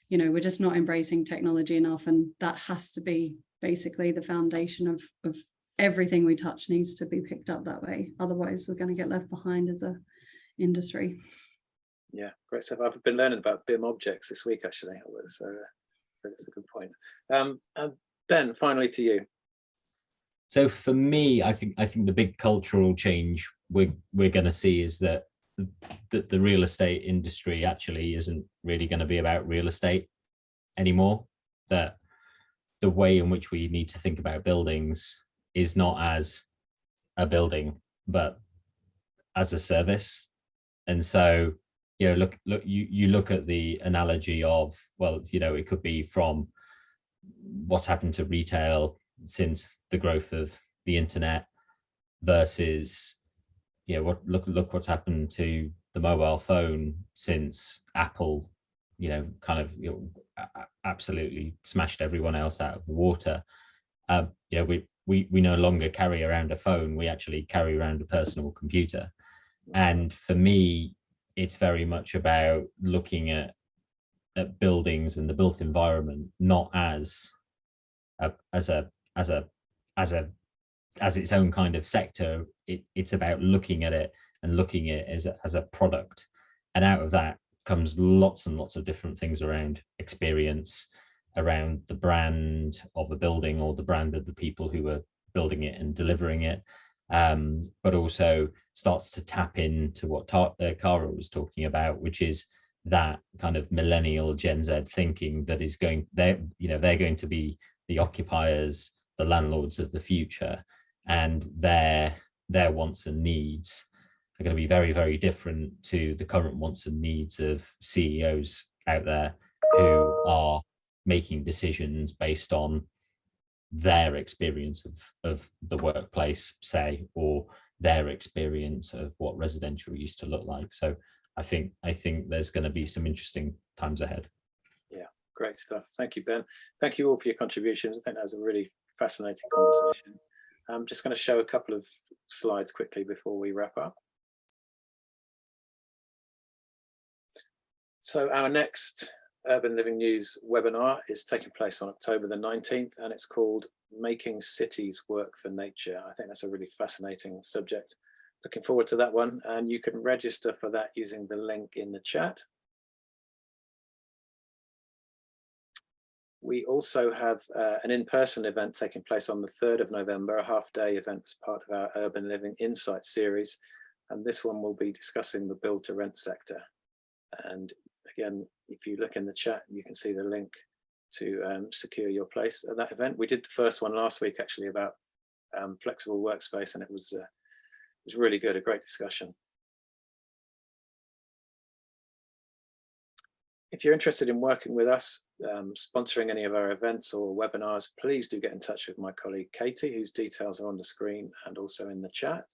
you know, we're just not embracing technology enough. And that has to be basically the foundation of everything we touch needs to be picked up that way. Otherwise, we're going to get left behind as a industry. Yeah, great stuff. I've been learning about BIM objects this week, actually. So that's a good point. Ben, finally to you. So for me, I think the big cultural change we're going to see is that the real estate industry actually isn't really going to be about real estate anymore. That the way in which we need to think about buildings is not as a building, but as a service. And so, you know, you look at the analogy of, well, you know, it could be from what's happened to retail since the growth of the internet versus, you know, look what's happened to the mobile phone since Apple, you know, kind of, you know, absolutely smashed everyone else out of the water. You know, we no longer carry around a phone, we actually carry around a personal computer. And for me, it's very much about looking at buildings and the built environment not as its own kind of sector. It's about looking at it and looking at it as a product, and out of that comes lots and lots of different things around experience, around the brand of a building or the brand of the people who are building it and delivering it, but also starts to tap into what Cara was talking about, which is that kind of millennial Gen Z thinking that is going, they're going to be the occupiers, the landlords of the future, and their wants and needs are going to be very, very different to the current wants and needs of CEOs out there who are making decisions based on their experience of the workplace, say, or their experience of what residential used to look like. So I think there's going to be some interesting times ahead. Yeah, great stuff. Thank you, Ben. Thank you all for your contributions. I think that was a really fascinating conversation. I'm just going to show a couple of slides quickly before we wrap up. So our next Urban Living News webinar is taking place on October the 19th, and it's called Making Cities Work for Nature. I think that's a really fascinating subject. Looking forward to that one, and you can register for that using the link in the chat. We also have an in-person event taking place on the 3rd of November, a half-day event as part of our Urban Living Insight series. And this one will be discussing the build-to-rent sector. And again, if you look in the chat, you can see the link to secure your place at that event. We did the first one last week, actually, about flexible workspace, and it was really good, a great discussion. If you're interested in working with us, sponsoring any of our events or webinars, please do get in touch with my colleague Katie, whose details are on the screen and also in the chat.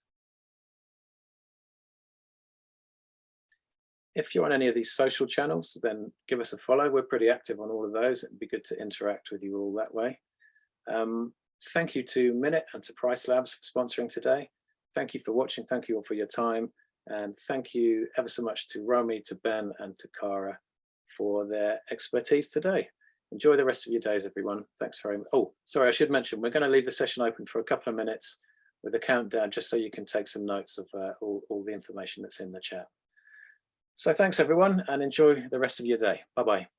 If you're on any of these social channels, then give us a follow. We're pretty active on all of those. It'd be good to interact with you all that way. Thank you to Minute and to Price Labs for sponsoring today. Thank you for watching. Thank you all for your time. And thank you ever so much to Romi, to Ben, and to Cara for their expertise today. Enjoy the rest of your days, everyone. Thanks very much. Oh, sorry, I should mention, we're going to leave the session open for a couple of minutes with a countdown, just so you can take some notes of all the information that's in the chat. So thanks, everyone, and enjoy the rest of your day. Bye-bye.